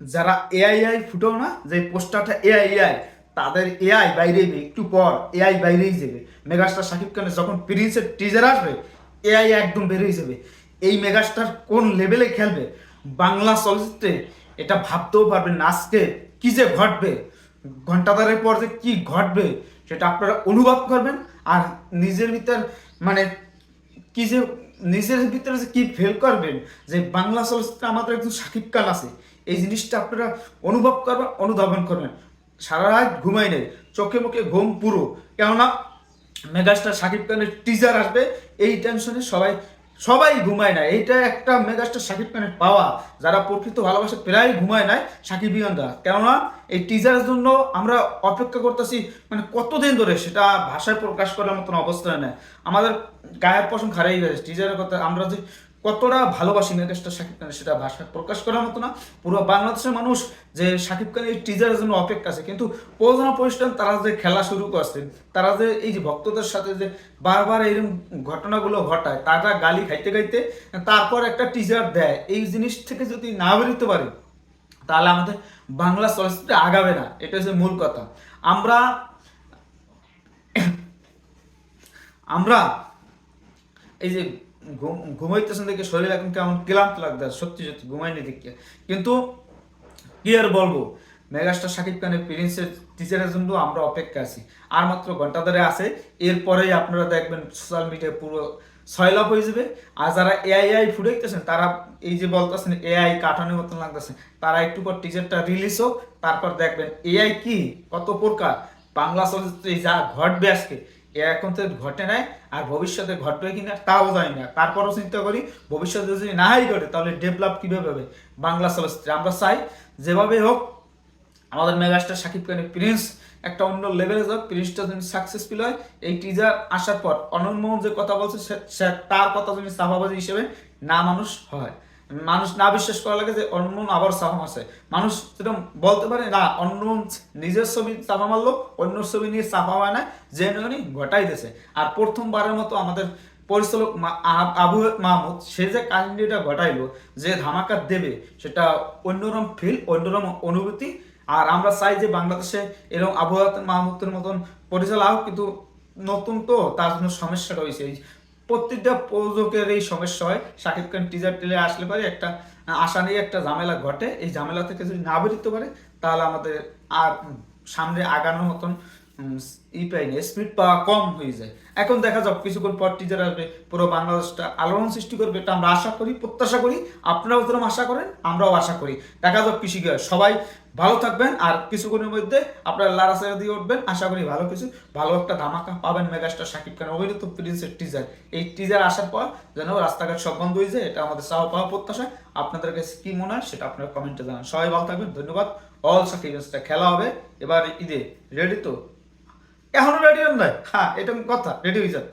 যারা এআই ফুটেও না, যে পোস্টারটা এআই তাদের এআই বাইরে একটু পর এআই বাইরেই যাবে। মেগাস্টার শাকিব খানের যখন প্রিন্সের টিজার আসবে এআই একদম বেরিয়ে যাবে। এই মেগাস্টার কোন লেভেলে খেলবে বাংলা চলচ্চিত্রে এটা ভাবতেও পারবেন না। আজকে কি যে ঘটবে, ঘন্টাদারের পর যে কি ঘটবে সেটা আপনারা অনুভব করবেন। আর নিজের ভিতর মানে কি যে নিজের ভিতরে যে কি ফেল করবেন যে বাংলা চলচ্চিত্রে আমাদের একজন শাকিব খান আছে, এই জিনিসটা আপনারা অনুভব করবেন, অনুধাবন করবেন। সারা রাত ঘুমাই নেই, চোখে মুখে ঘুম পুরো। কেননা মেগাস্টার শাকিব খানের টিজার আসবে, এই টেনশনে সবাই সবাই ঘুমায় না। এইটা একটা মেগাস্টার শাকিব খানের পাওয়া, যারা প্রকৃত ভালোবাসে প্রায় ঘুমায় নাই সাকিব ইয়ানরা। কেননা এই টিজারের জন্য আমরা অপেক্ষা করতেছি মানে কতদিন ধরে, সেটা ভাষায় প্রকাশ করার মতন অবস্থায় নেই। আমাদের গায়ের পশম খারাই গেছে টিজারের কথা। আমরা যে কতটা ভালোবাসি মেগাস্টার শাকিব খানের সেটা ভাষায় প্রকাশ করার মতো না। পুরো বাংলাদেশের মানুষ যে শাকিব খানের এই টিজারের জন্য অপেক্ষা আছে। কিন্তু প্রধান প্রতিষ্ঠান তারা যে খেলা শুরু করছে, তারা যে এই যে ভক্তদের সাথে যে বারবার এরকম ঘটনাগুলো ঘটায়, তারা গালি খাইতে খাইতে তারপর একটা টিজার দেয়, এই জিনিস থেকে যদি না বেরোতে পারি তাহলে আমাদের বাংলা চলচ্চিত্রে আগাবে না। এটা হচ্ছে মূল কথা। আমরা আমরা এই যে ঘুমাইতেছেন দেখে শরীর এখন কেমন ক্লান্ত লাগতেছে, সত্যি সত্যি ঘুমাইনি দেখে। কিন্তু কি আর বলবো, মেগাস্টার শাকিব খানের প্রিন্সের টিচারের জন্য আমরা অপেক্ষা আছি। আর মাত্র ঘন্টা ধরে আছে, এরপরেই আপনারা দেখবেন সোশ্যাল মিডিয়ায় পুরো সয়লাভ হয়ে যাবে। আর যারা এআই ফুটাইতেছেন তারা এই যে বলতেছেন এআই কাটানোর মতন লাগতেছে, তারা একটু পর টিজারটা রিলিজ হোক, তারপর দেখবেন এআই কি কত প্রকার বাংলা চলচ্চিত্রে যা ঘটবে আজকে, এ এখন তো ঘটে নাই, আর ভবিষ্যতে ঘটবে কিনা তাও জানি না। তারপরও চিন্তা করি ভবিষ্যতে যদি নাই ঘটে তাহলে ডেভেলপ কিভাবে হবে বাংলা চলচ্চিত্রে। আমরা চাই যেভাবে হোক আমাদের মেগাস্টার শাকিব খানের প্রিন্স একটা অন্য লেভেলে যাক, প্রিন্সটা যদি সাকসেসফুল হয়। এই টিজার আসার পর অনন্ত মোহন যে কথা বলছে তার কথা যদি সাফাবাজি হিসেবে না মানুষ হয়, মানুষ না বিশ্বাস করা লাগে যে অন্য আবার সাফা আছে, মানুষ যেটা বলতে পারে না অন্য নিজের ছবি চাপা মারলো, অন্য ছবি নিয়ে চাপা হয় না, যে ঘটাই দিয়েছে। আর প্রথমবারের মতো আমাদের পরিচালক আবু মাহমুদ সে যে কাহিনীটা ঘটাইলো, যে ধামাকা দেবে সেটা অন্যরকম ফিল, অন্যরকম অনুভূতি। আর আমরা চাই যে বাংলাদেশে এরকম আবু মাহমুদের মতন পরিচালক, কিন্তু নতুন তো তার জন্য সমস্যাটা হয়েছে। প্রত্যেকটা প্রযোজকের এই সমস্যা হয়, শাকিব খান টিজার টেলে আসলে পারে একটা আশা নিয়ে একটা ঝামেলা ঘটে। এই ঝামেলা থেকে যদি না বেরোতে পারে তাহলে আমাদের আর সামনে আগানোর মতন পাইনি, স্পিড পাওয়া কম হয়ে যায়। এখন দেখা যাক কিছুক্ষণ পর টিজার আসবে, পুরো বাংলাদেশটা আলোড়ন সৃষ্টি করবে, এটা আমরা আশা করি, প্রত্যাশা করি। আপনারাও যেরকম আশা করেন আমরাও আশা করি। দেখা যাক কৃষি সবাই ভালো থাকবেন। আর কিছুক্ষণের মধ্যে আপনারা লাড়াচাড়া দিয়ে উঠবেন, আশা করি ভালো কিছু, ভালো একটা ধামাকা পাবেন মেগাস্টার শাকিব খান অভিনীত প্রিন্সের টিজার। এই টিজার আসার পর যেন রাস্তাঘাট সব বন্ধ হয়ে যায়, এটা আমাদের চাওয়া পাওয়া প্রত্যাশা। আপনাদের কাছে কি মনে হয় সেটা আপনারা কমেন্টে জানান। সবাই ভালো থাকবেন, ধন্যবাদ। অল সাকিব খেলা হবে এবার ঈদে, রেডি তো? এখনো রেডি হন নাই? হ্যাঁ এটা কথা, রেডি হয়ে যান।